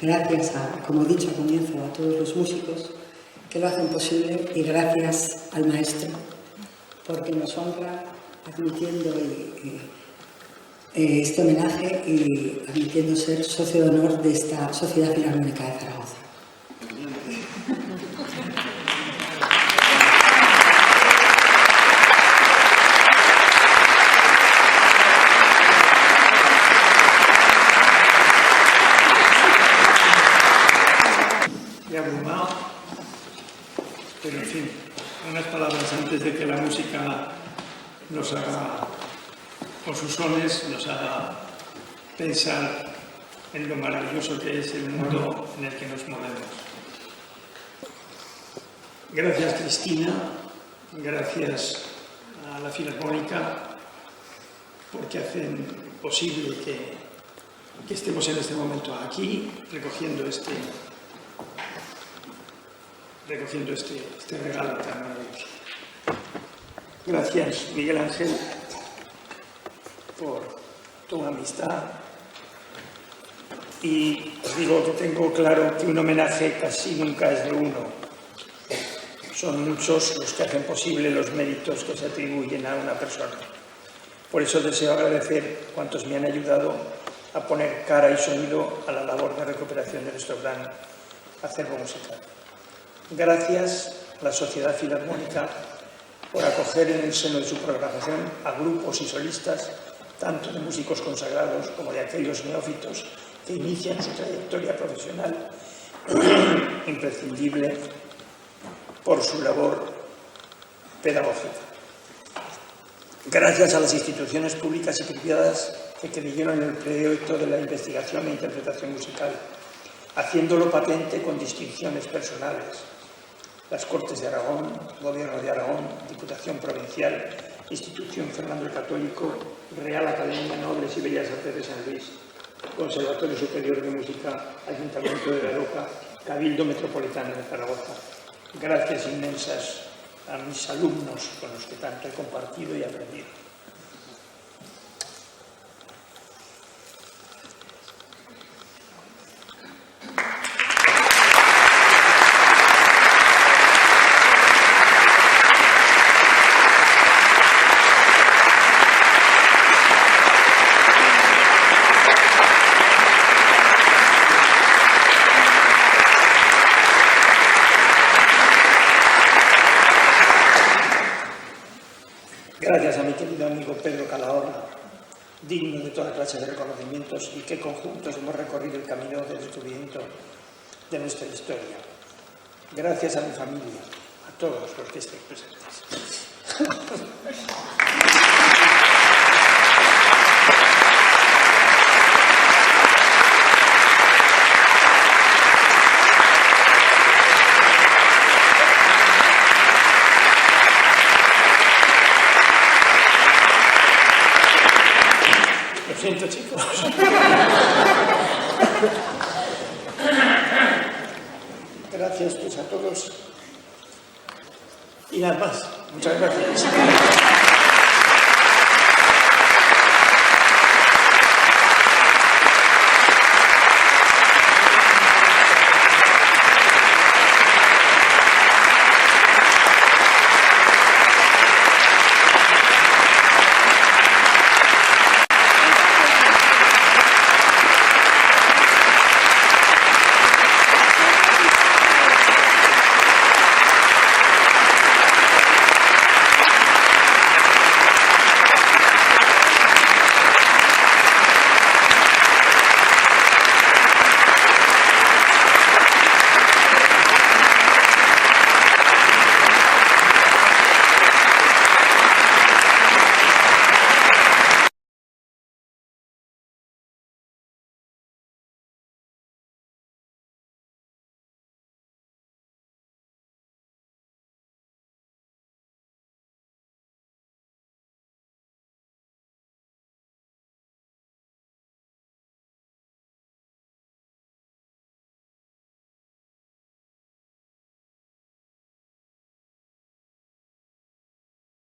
Gracias, como he dicho al comienzo, a todos los músicos que lo hacen posible y gracias al maestro porque nos honra admitiendo este homenaje y admitiendo ser socio de honor de esta Sociedad Filarmónica de Zaragoza. Me he abrumado, pero en fin, unas palabras antes de que la música nos haga, con sus sones, nos haga pensar en lo maravilloso que es el mundo en el que nos movemos. Gracias, Cristina, gracias a la Filarmónica, porque hacen posible que estemos en este momento aquí, recogiendo este regalo tan maravilloso. Gracias, Miguel Ángel, por tu amistad. Y os digo que tengo claro que un homenaje casi nunca es de uno. Son muchos los que hacen posible los méritos que se atribuyen a una persona. Por eso deseo agradecer a cuantos me han ayudado a poner cara y sonido a la labor de recuperación de nuestro gran acervo musical. Gracias a la Sociedad Filarmónica por acoger en el seno de su programación a grupos y solistas, tanto de músicos consagrados como de aquellos neófitos que inician su trayectoria profesional, imprescindible por su labor pedagógica. Gracias a las instituciones públicas y privadas que creyeron en el proyecto de la investigación e interpretación musical, haciéndolo patente con distinciones personales. Las Cortes de Aragón, Gobierno de Aragón, Diputación Provincial, Institución Fernando el Católico, Real Academia Nobles y Bellas Artes de San Luis, Conservatorio Superior de Música, Ayuntamiento de La Roca, Cabildo Metropolitano de Zaragoza. Gracias inmensas a mis alumnos con los que tanto he compartido y aprendido. Gracias a mi querido amigo Pedro Calahorra, digno de toda clase de reconocimientos y que conjuntos hemos recorrido el camino del descubrimiento de nuestra historia. Gracias a mi familia, a todos los que estén presentes. Lo siento, chicos. Gracias pues a todos. Y nada más. Muchas gracias.